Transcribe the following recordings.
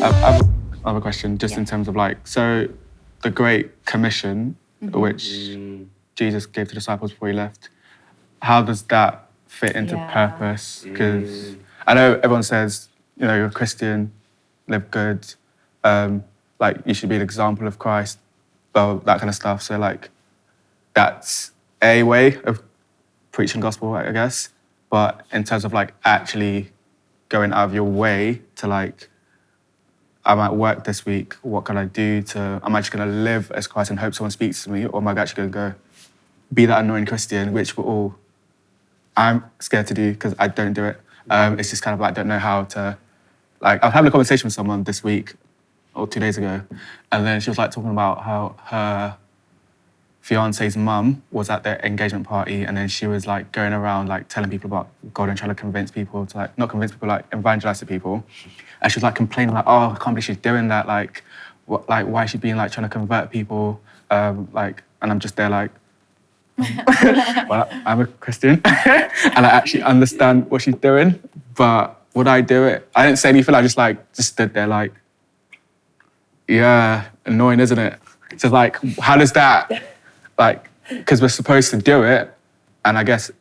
I have a question, just in terms of like, so the Great Commission, which Jesus gave to the disciples before he left, how does that fit into purpose? Because I know everyone says, you know, you're a Christian, live good, like you should be an example of Christ, well, that kind of stuff. So like, that's a way of preaching gospel, I guess. But in terms of like actually going out of your way to like, I'm at work this week, what can I do to, am I just gonna live as Christ and hope someone speaks to me, or am I actually gonna go be that annoying Christian, which I'm scared to do because I don't do it. It's just kind of like, I don't know how to, like, I was having a conversation with someone this week or 2 days ago, and then she was like talking about how her fiance's mum was at their engagement party, and then she was like going around like telling people about God and trying to convince people to like, not convince people, like evangelize to people. And she was like complaining like, oh, I can't believe she's doing that. Like, what, like why is she being like trying to convert people? Like, and I'm just there like, well, I'm a Christian and I actually understand what she's doing, but would I do it? I didn't say anything, I just stood there like, yeah, annoying, isn't it? So like, how does that, like, because we're supposed to do it, and I guess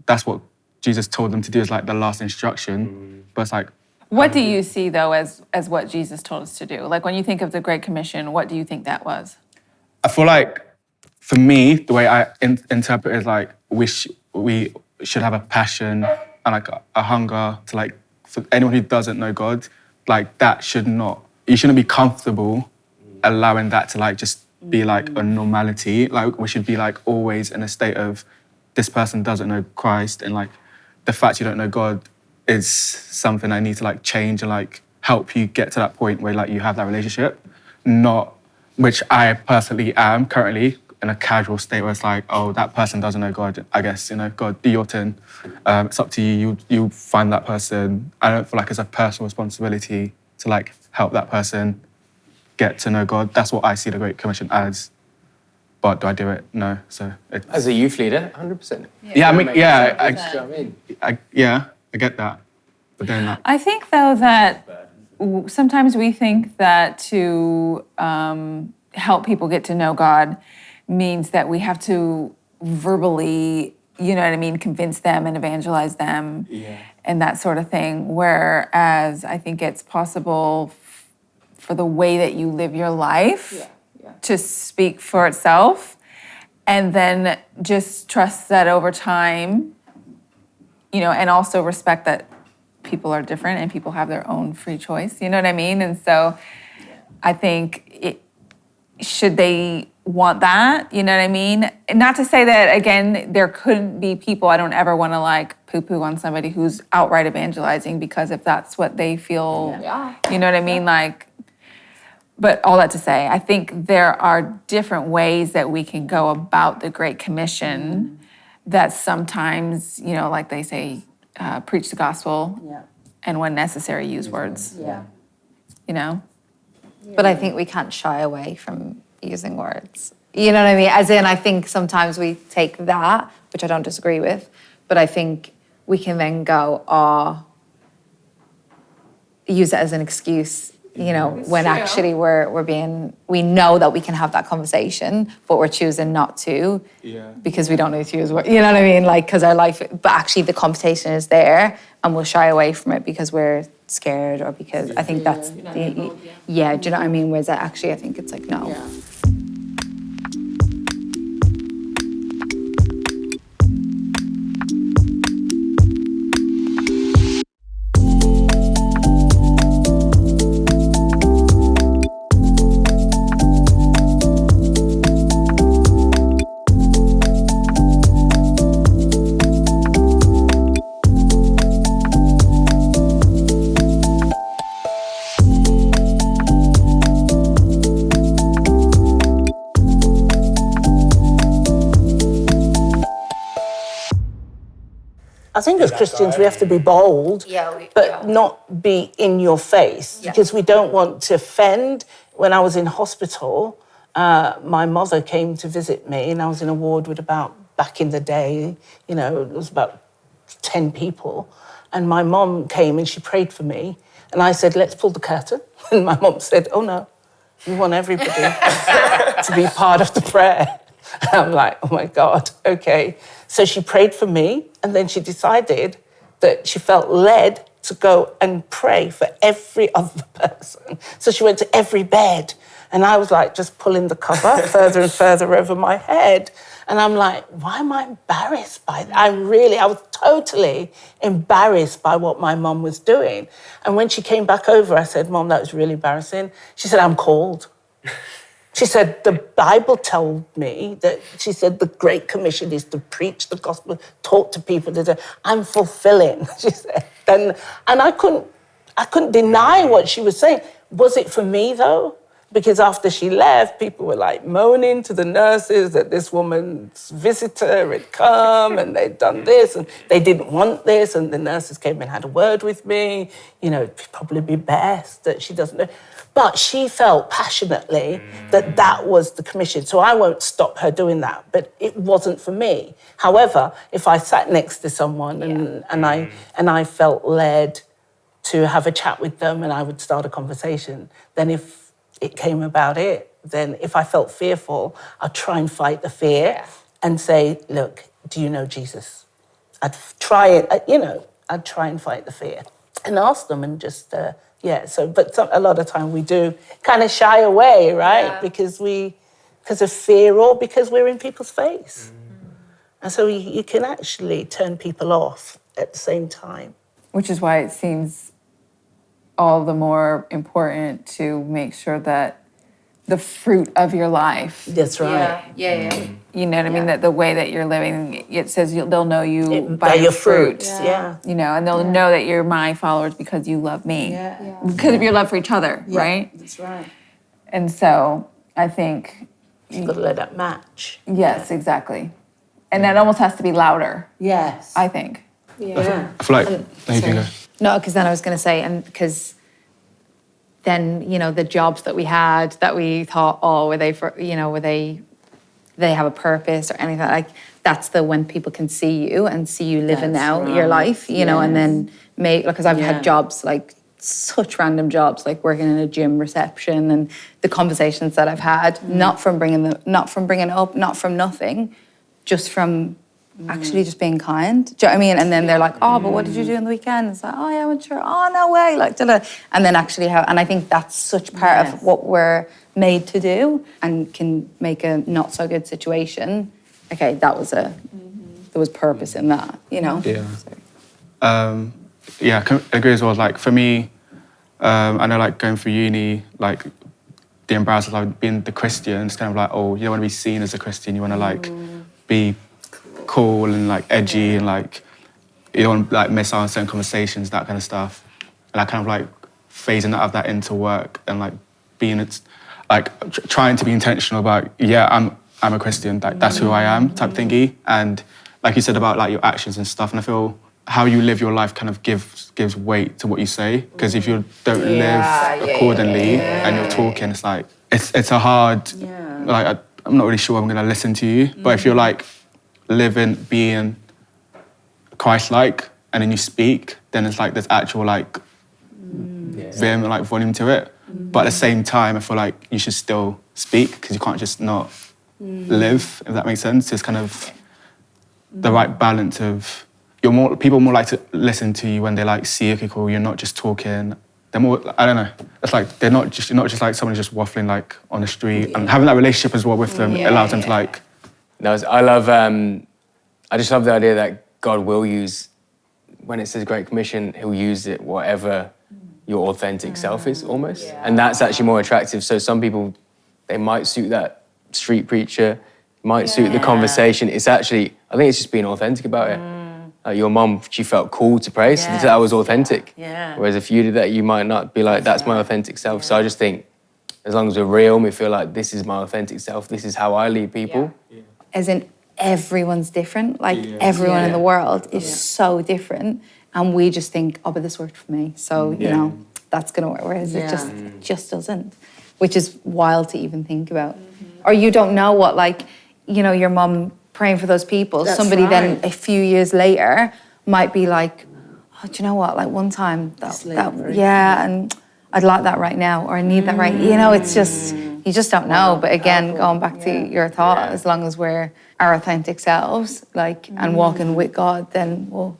that's what Jesus told them to do, is like the last instruction, but it's like... What do you see though as what Jesus told us to do? Like when you think of the Great Commission, what do you think that was? I feel like, for me, the way I interpret it is like we should have a passion and like a hunger to like, for anyone who doesn't know God, like that you shouldn't be comfortable allowing that to like just be like a normality. Like we should be like always in a state of, this person doesn't know Christ, and like the fact you don't know God is something I need to like change and like help you get to that point where like you have that relationship, not, which I personally am currently in a casual state where it's like, oh, that person doesn't know God. I guess, you know, God, do your thing. It's up to you. You find that person. I don't feel like it's a personal responsibility to like help that person get to know God. That's what I see the Great Commission as. But do I do it? No. So as a youth leader, 100%. Yeah, I mean, yeah, I get that. But then I think though that sometimes we think that to help people get to know God means that we have to verbally, you know what I mean, convince them and evangelize them and that sort of thing. Whereas I think it's possible for the way that you live your life to speak for itself, and then just trust that over time, you know, and also respect that people are different and people have their own free choice, you know what I mean? And so I think should they want that, you know what I mean? Not to say that, again, there couldn't be people, I don't ever want to like poo-poo on somebody who's outright evangelizing, because if that's what they feel, you know what I mean? Like, but all that to say, I think there are different ways that we can go about the Great Commission that sometimes, you know, like they say, preach the gospel and when necessary, use words, you know? But I think we can't shy away from using words. You know what I mean? As in, I think sometimes we take that, which I don't disagree with, but I think we can then go, use it as an excuse, you know, when actually we know that we can have that conversation, but we're choosing not to because we don't need to use words. You know what I mean? Like, because our life, but actually the conversation is there and we'll shy away from it because we're scared, or because I think that's do you know what I mean? Whereas actually I think it's like, no. I think as Christians we have to be bold, but not be in your face, because we don't want to offend. When I was in hospital, my mother came to visit me, and I was in a ward with back in the day, you know, it was about 10 people. And my mom came and she prayed for me. And I said, let's pull the curtain. And my mom said, oh no, we want everybody to be part of the prayer. And I'm like, oh my God, okay. So she prayed for me, and then she decided that she felt led to go and pray for every other person. So she went to every bed, and I was like just pulling the cover further and further over my head. And I'm like, why am I embarrassed by that? I was totally embarrassed by what my mum was doing. And when she came back over, I said, Mum, that was really embarrassing. She said, I'm called. She said, the Bible told me that, she said, the Great Commission is to preach the gospel, talk to people. I'm fulfilling, she said. And I couldn't deny what she was saying. Was it for me, though? Because after she left, people were like moaning to the nurses that this woman's visitor had come and they'd done this and they didn't want this. And the nurses came and had a word with me. You know, it'd probably be best that she doesn't know. But she felt passionately that that was the commission. So I won't stop her doing that. But it wasn't for me. However, if I sat next to someone and I felt led to have a chat with them and I would start a conversation, then if it came about it, then if I felt fearful, I'd try and fight the fear and say, look, do you know Jesus? I'd try it, I'd try and fight the fear and ask them and just, but a lot of time we do kind of shy away, right? Yeah. Because of fear or because we're in people's face. And so you can actually turn people off at the same time. Which is why it seems all the more important to make sure that the fruit of your life. That's right. Yeah. You know what I mean? That the way that you're living, it says they'll know you by your fruit. Yeah. You know, and they'll know that you're my followers because you love me. Yeah. Because of your love for each other, right? That's right. And so I think you've got to let that match. Yes, exactly. And that almost has to be louder. Yes. I think. Yeah. I feel like there you can go. No, because then I was going to say, and because then, the jobs that we had that we thought, were they have a purpose or anything like that's when people can see you and see you living out your life, and then because I've had jobs like such random jobs, like working in a gym reception and the conversations that I've had, not from bringing it up, not from nothing, just from actually just being kind. Do you know what I mean? And then they're like, but what did you do on the weekend? It's like, I went sure. Oh, no way. Like, da-da. And then actually and I think that's such part of what we're made to do and can make a not so good situation. Okay, there was purpose in that, Yeah. So. I can agree as well. Like for me, I know like going through uni, like the embarrassment of like, being the Christian, it's kind of like, you don't want to be seen as a Christian. You want to like be cool and like edgy and like you don't want to like miss out on certain conversations, that kind of stuff. And I kind of like phasing out of that into work and like being trying to be intentional about I'm a Christian, that's who I am type thingy. And like you said about like your actions and stuff, and I feel how you live your life kind of gives weight to what you say, because if you don't live accordingly and you're talking, it's like it's a hard like I'm not really sure I'm gonna listen to you, but if you're like living, being Christ-like, and then you speak, then it's like there's actual like vim and like volume to it. But at the same time, I feel like you should still speak because you can't just not live, if that makes sense. It's kind of the right balance of people more like to listen to you when they like see, okay, cool, you're not just talking. They're more, I don't know. It's like you're not just like someone who's just waffling like on the street, and having that relationship as well with them allows them to like. No, I just love the idea that God will use, when it says Great Commission, he'll use it whatever your authentic self is almost. Yeah. And that's actually more attractive. So some people, they might suit that street preacher, might suit the conversation. It's actually, I think it's just being authentic about it. Like your mom, she felt called to pray, so that was authentic. Yeah. Whereas if you did that, you might not be like, that's my authentic self. So I just think, as long as we're real and we feel like this is my authentic self, this is how I lead people. Yeah. As in, everyone's different. Like everyone in the world is so different, and we just think, but this worked for me, so that's gonna work. Whereas it just doesn't, which is wild to even think about. Or you don't know what, like, your mum praying for those people. That's somebody then a few years later might be like, oh, do you know what? Like one time Slavery. and I'd like that right now, or I need that right. You know, it's just, you just don't know. But again, going back to your thought, as long as we're our authentic selves, like, and walking with God, then we'll.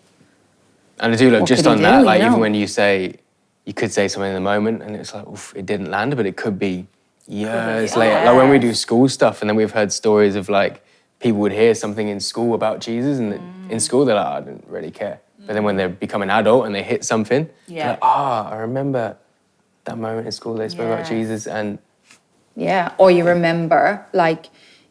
And I do love What just could on he that, do, like you even know? when you say, you could say something in the moment and it's like, oof, it didn't land, but it could be years later. Like when we do school stuff and then we've heard stories of like, people would hear something in school about Jesus and in school they're like, I didn't really care. But then when they become an adult and they hit something, they're like, I remember that moment in school they spoke about Jesus and... Yeah, or you remember, like,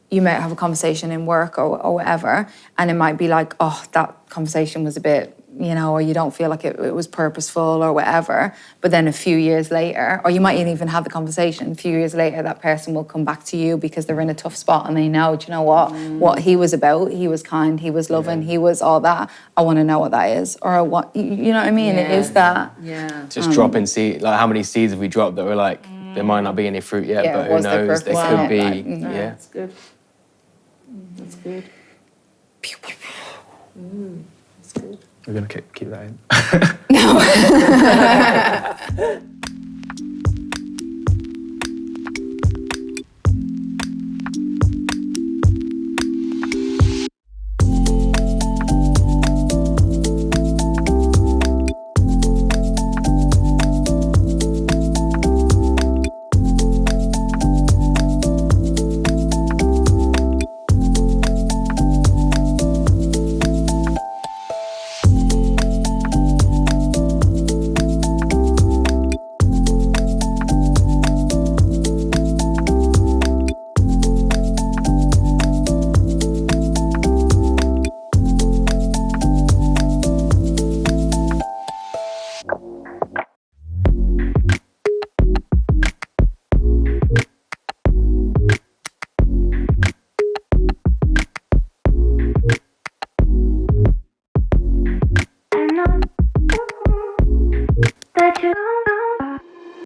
you might have a conversation in work or whatever, and it might be like, oh, that conversation was a bit, you know, or you don't feel like it was purposeful or whatever. But then a few years later, or you might even have the conversation, a few years later, that person will come back to you because they're in a tough spot and they know, do you know what he was about? He was kind, he was loving, he was all that. I want to know what that is. Or what, you know what I mean? It is that. Yeah. Just dropping seed, like how many seeds have we dropped that were like, there might not be any fruit yet, but who was there knows? There purpose could in be, it? Like, yeah. That's good. That's good. That's good. We're going to keep that in. No.